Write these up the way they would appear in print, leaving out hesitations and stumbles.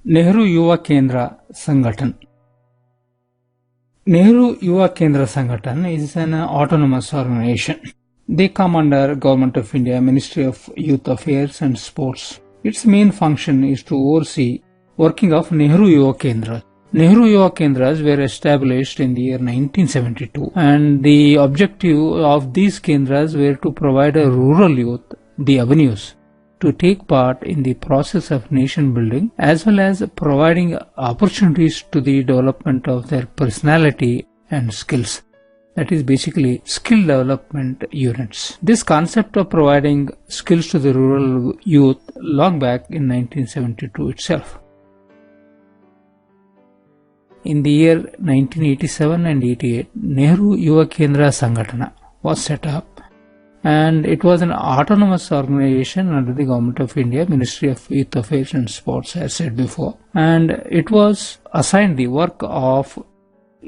Nehru Yuva Kendra Sanghthan. Nehru Yuva Kendra Sanghthan is an autonomous organization. They come under Government of India, Ministry of Youth Affairs and Sports. Its main function is to oversee working of Nehru Yuva Kendra. Nehru Yuva Kendras were established in the year 1972, and the objective of these Kendras were to provide a rural youth the avenues to take part in the process of nation building, as well as providing opportunities to the development of their personality and skills. That is basically skill development units. This concept of providing skills to the rural youth long back in 1972 itself. In the year 1987 and 88, Nehru Yuva Kendra Sanghthan was set up, and it was an autonomous organization under the Government of India, Ministry of Youth Affairs and Sports, as said before. And it was assigned the work of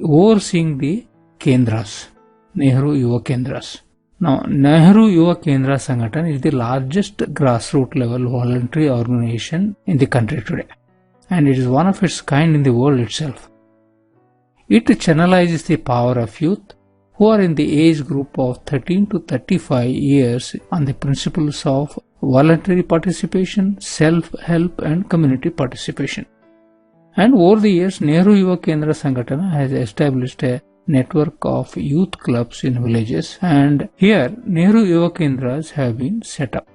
overseeing the Kendras, Nehru Yuva Kendras. Now, Nehru Yuva Kendra Sanghthan is the largest grassroots level voluntary organization in the country today, and it is one of its kind in the world itself. It channelizes the power of youth who are in the age group of 13 to 35 years on the principles of voluntary participation, self-help and community participation. And over the years, Nehru Yuva Kendra Sanghthan has established a network of youth clubs in villages, and here Nehru Yuva Kendras have been set up.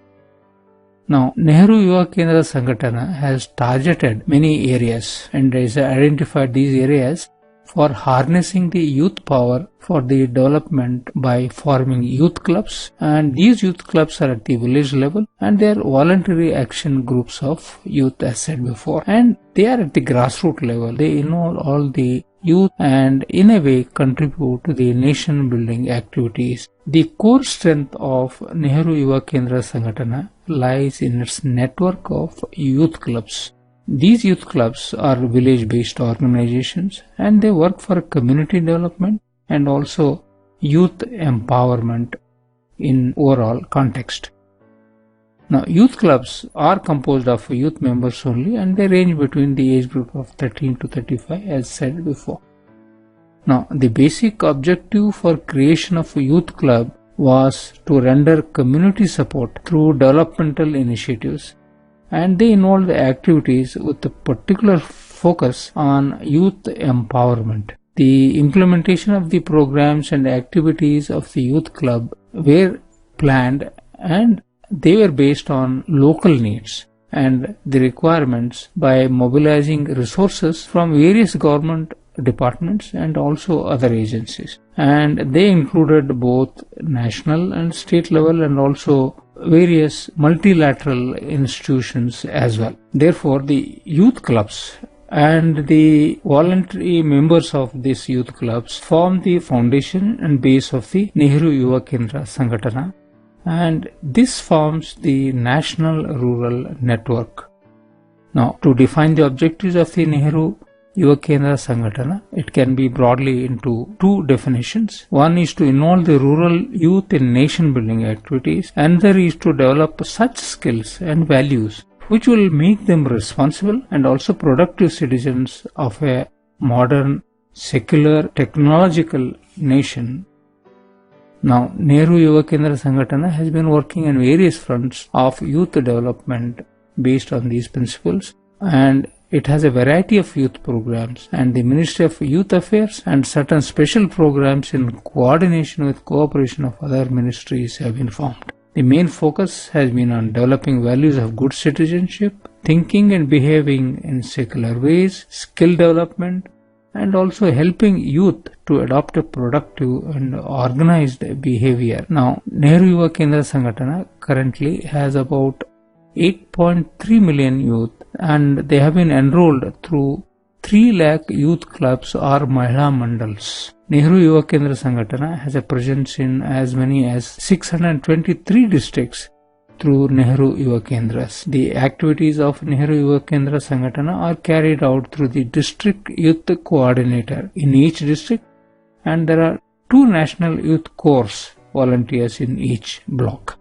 Now, Nehru Yuva Kendra Sanghthan has targeted many areas and has identified these areas for harnessing the youth power for the development by forming youth clubs, and these youth clubs are at the village level and they are voluntary action groups of youth, as said before, and they are at the grassroots level. They involve all the youth and in a way contribute to the nation building activities. The core strength of Nehru Yuva Kendra Sanghthan lies in its network of youth clubs. These youth clubs are village-based organizations and they work for community development and also youth empowerment in overall context. Now, youth clubs are composed of youth members only and they range between the age group of 13 to 35, as said before. Now, the basic objective for creation of a youth club was to render community support through developmental initiatives, and they involved activities with a particular focus on youth empowerment. The implementation of the programs and activities of the youth club were planned and they were based on local needs and the requirements by mobilizing resources from various government departments and also other agencies. And they included both national and state level and also various multilateral institutions as well. Therefore, the youth clubs and the voluntary members of these youth clubs form the foundation and base of the Nehru Yuva Kendra Sanghthan, and this forms the national rural network. Now, to define the objectives of the Nehru Yuva Kendra Sanghthan, it can be broadly into two definitions. One is to involve the rural youth in nation building activities, and another is to develop such skills and values which will make them responsible and also productive citizens of a modern, secular, technological nation. Now, Nehru Yuva Kendra Sanghthan has been working on various fronts of youth development based on these principles, and it has a variety of youth programs, and the Ministry of Youth Affairs and certain special programs in coordination with cooperation of other ministries have been formed. The main focus has been on developing values of good citizenship, thinking and behaving in secular ways, skill development, and also helping youth to adopt a productive and organized behavior. Now, Nehru Yuva Kendra Sanghthan currently has about 8.3 million youth, and they have been enrolled through 3 lakh youth clubs or Mahila Mandals. Nehru Yuva Kendra Sanghthan has a presence in as many as 623 districts through Nehru Yuva Kendras. The activities of Nehru Yuva Kendra Sanghthan are carried out through the district youth coordinator in each district, and there are 2 national youth corps volunteers in each block.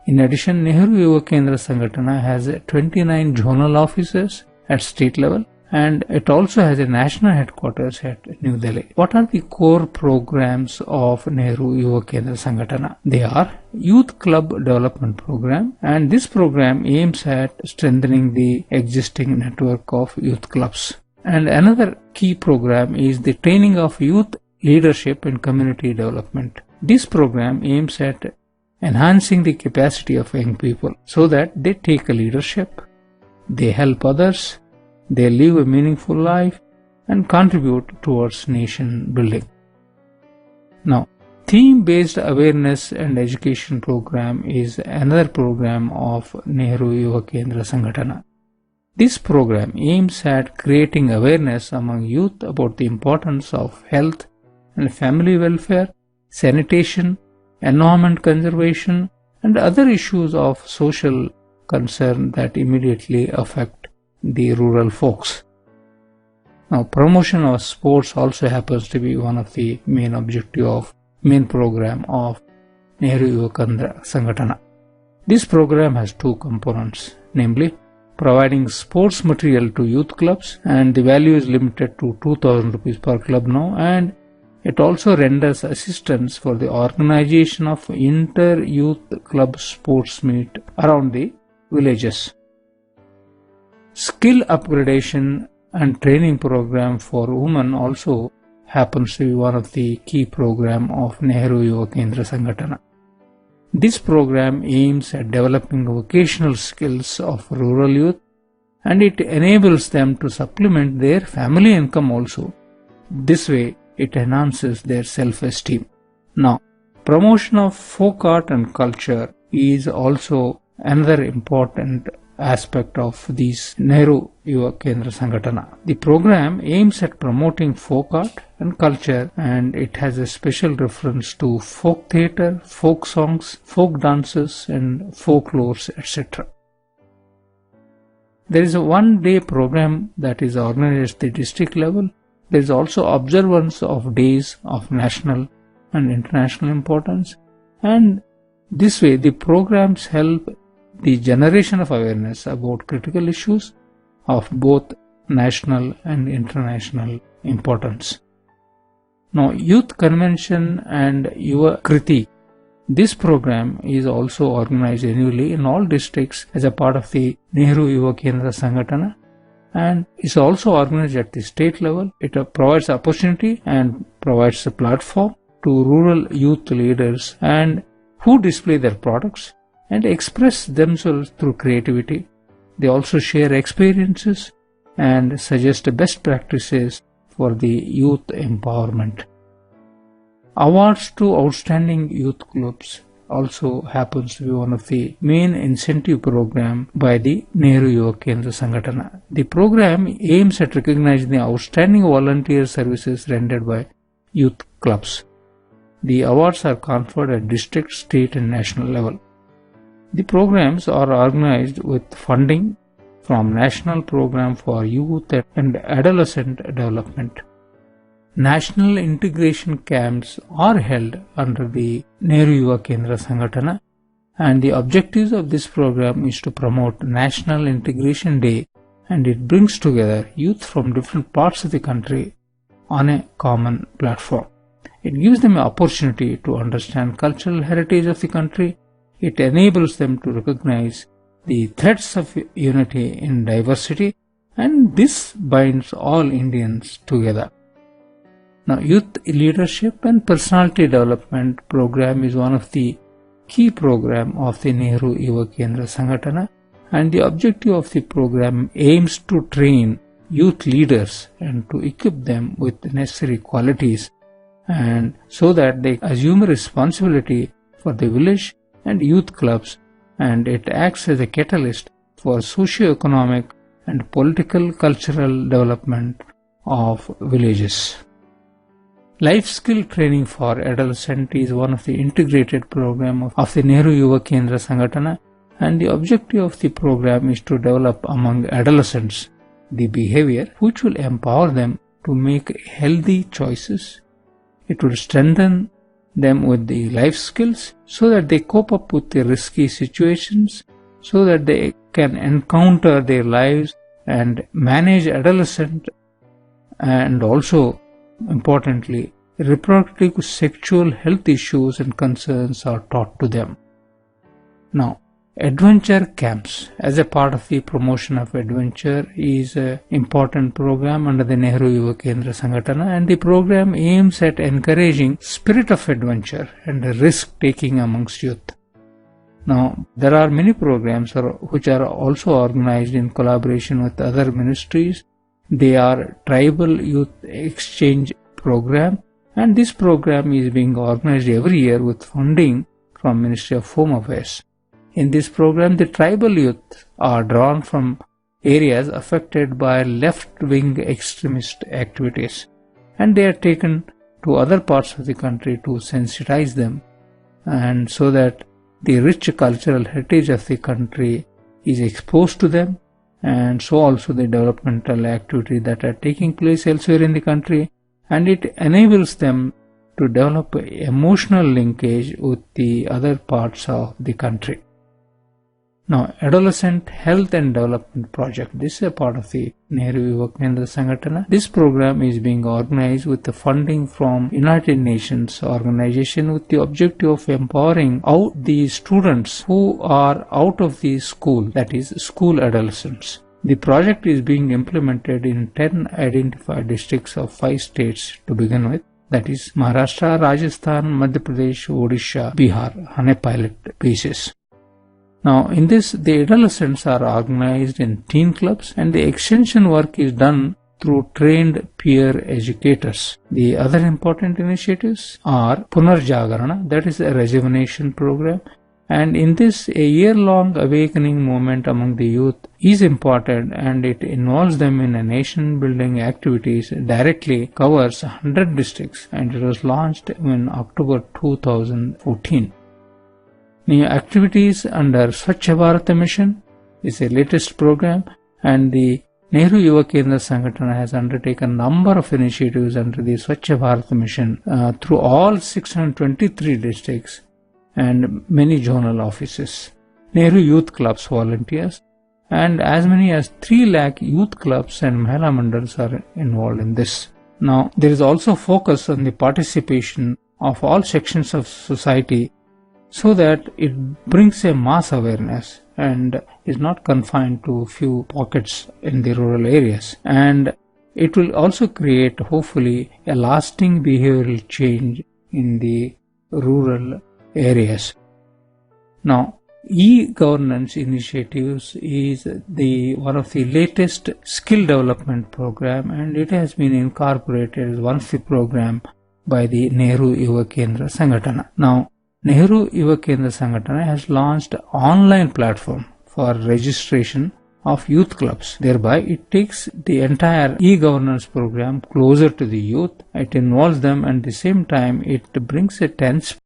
In addition, Nehru Yuva Kendra Sanghthan has 29 zonal offices at state level, and it also has a national headquarters at New Delhi. What are the core programs of Nehru Yuva Kendra Sanghthan? They are Youth Club Development Program, and this program aims at strengthening the existing network of youth clubs. And another key program is the training of youth leadership and community development. This program aims at enhancing the capacity of young people so that they take a leadership, they help others, they live a meaningful life and contribute towards nation building. Now, theme-based awareness and education program is another program of Nehru Yuva Kendra Sanghthan. This program aims at creating awareness among youth about the importance of health and family welfare, sanitation, environment conservation, and other issues of social concern that immediately affect the rural folks. Now, promotion of sports also happens to be one of the main program of Nehru Yuva Kendra Sanghthan. This program has two components, namely providing sports material to youth clubs, and the value is limited to 2,000 rupees per club now, and it also renders assistance for the organization of inter-youth club sports meet around the villages. Skill upgradation and training program for women also happens to be one of the key program of Nehru Yuva Kendra Sanghthan. This program aims at developing vocational skills of rural youth, and it enables them to supplement their family income also. This way, it enhances their self-esteem. Now, promotion of folk art and culture is also another important aspect of this Nehru Yuva Kendra Sanghthan. The program aims at promoting folk art and culture, and it has a special reference to folk theatre, folk songs, folk dances and folklores, etc. There is a one-day program that is organized at the district level. There is also observance of days of national and international importance, and this way the programs help the generation of awareness about critical issues of both national and international importance. Now, Youth Convention and Yuva Kriti, this program is also organized annually in all districts as a part of the Nehru Yuva Kendra Sanghthan, and is also organized at the state level. It provides opportunity and provides a platform to rural youth leaders and who display their products and express themselves through creativity. They also share experiences and suggest best practices for the youth empowerment. Awards to outstanding youth clubs also happens to be one of the main incentive program by the Nehru Yuva Kendra Sanghthan. The program aims at recognizing the outstanding volunteer services rendered by youth clubs. The awards are conferred at district, state and national level. The programs are organized with funding from National Program for Youth and Adolescent Development. National integration camps are held under the Nehru Yuva Kendra Sanghthan, and the objectives of this program is to promote National Integration Day, and it brings together youth from different parts of the country on a common platform. It gives them an opportunity to understand cultural heritage of the country. It enables them to recognize the threads of unity in diversity, and this binds all Indians together. Now, Youth Leadership and Personality Development Program is one of the key program of the Nehru Yuva Kendra Sanghthan, and the objective of the program aims to train youth leaders and to equip them with the necessary qualities, and so that they assume responsibility for the village and youth clubs, and it acts as a catalyst for socio-economic and political cultural development of villages. Life skill training for adolescents is one of the integrated program of the Nehru Yuva Kendra Sanghthan, and the objective of the program is to develop among adolescents the behavior which will empower them to make healthy choices. It will strengthen them with the life skills so that they cope up with the risky situations, so that they can encounter their lives and manage adolescent, and also importantly reproductive sexual health issues and concerns are taught to them. Now, adventure camps as a part of the promotion of adventure is an important program under the Nehru Yuva Kendra Sanghthan, and the program aims at encouraging spirit of adventure and risk taking amongst youth. Now, there are many programs which are also organized in collaboration with other ministries. They are Tribal Youth Exchange Program, and this program is being organized every year with funding from Ministry of Home Affairs. In this program, the tribal youth are drawn from areas affected by left-wing extremist activities, and they are taken to other parts of the country to sensitize them, and so that the rich cultural heritage of the country is exposed to them, and so also the developmental activities that are taking place elsewhere in the country, and it enables them to develop emotional linkage with the other parts of the country. Now, Adolescent Health and Development Project. This is a part of the Nehru Yuva Kendra Sanghthan. This program is being organized with the funding from United Nations organization with the objective of empowering out the students who are out of the school, that is, school adolescents. The project is being implemented in 10 identified districts of 5 states to begin with, that is Maharashtra, Rajasthan, Madhya Pradesh, Odisha, Bihar, on a pilot basis. Now, in this, the adolescents are organized in teen clubs, and the extension work is done through trained peer educators. The other important initiatives are Punarjagarana, that is a rejuvenation program, and in this, a year-long awakening movement among the youth is important, and it involves them in a nation-building activities, directly covers 100 districts, and it was launched in October 2014. New activities under Swachh Bharat Mission is a latest program, and the Nehru Yuva Kendra Sanghthan has undertaken a number of initiatives under the Swachh Bharat Mission through all 623 districts and many zonal offices. Nehru Youth Clubs volunteers, and as many as 3 lakh youth clubs and Mahila Mandals are involved in this. Now, there is also focus on the participation of all sections of society, so that it brings a mass awareness and is not confined to few pockets in the rural areas. And it will also create, hopefully, a lasting behavioral change in the rural areas. Now, e-governance initiatives is one of the latest skill development program, and it has been incorporated as one of the program by the Nehru Yuva Kendra Sanghthan. Now, Nehru Yuva Kendra Sanghthan has launched an online platform for registration of youth clubs. Thereby, it takes the entire e-governance program closer to the youth. It involves them, and at the same time, it brings a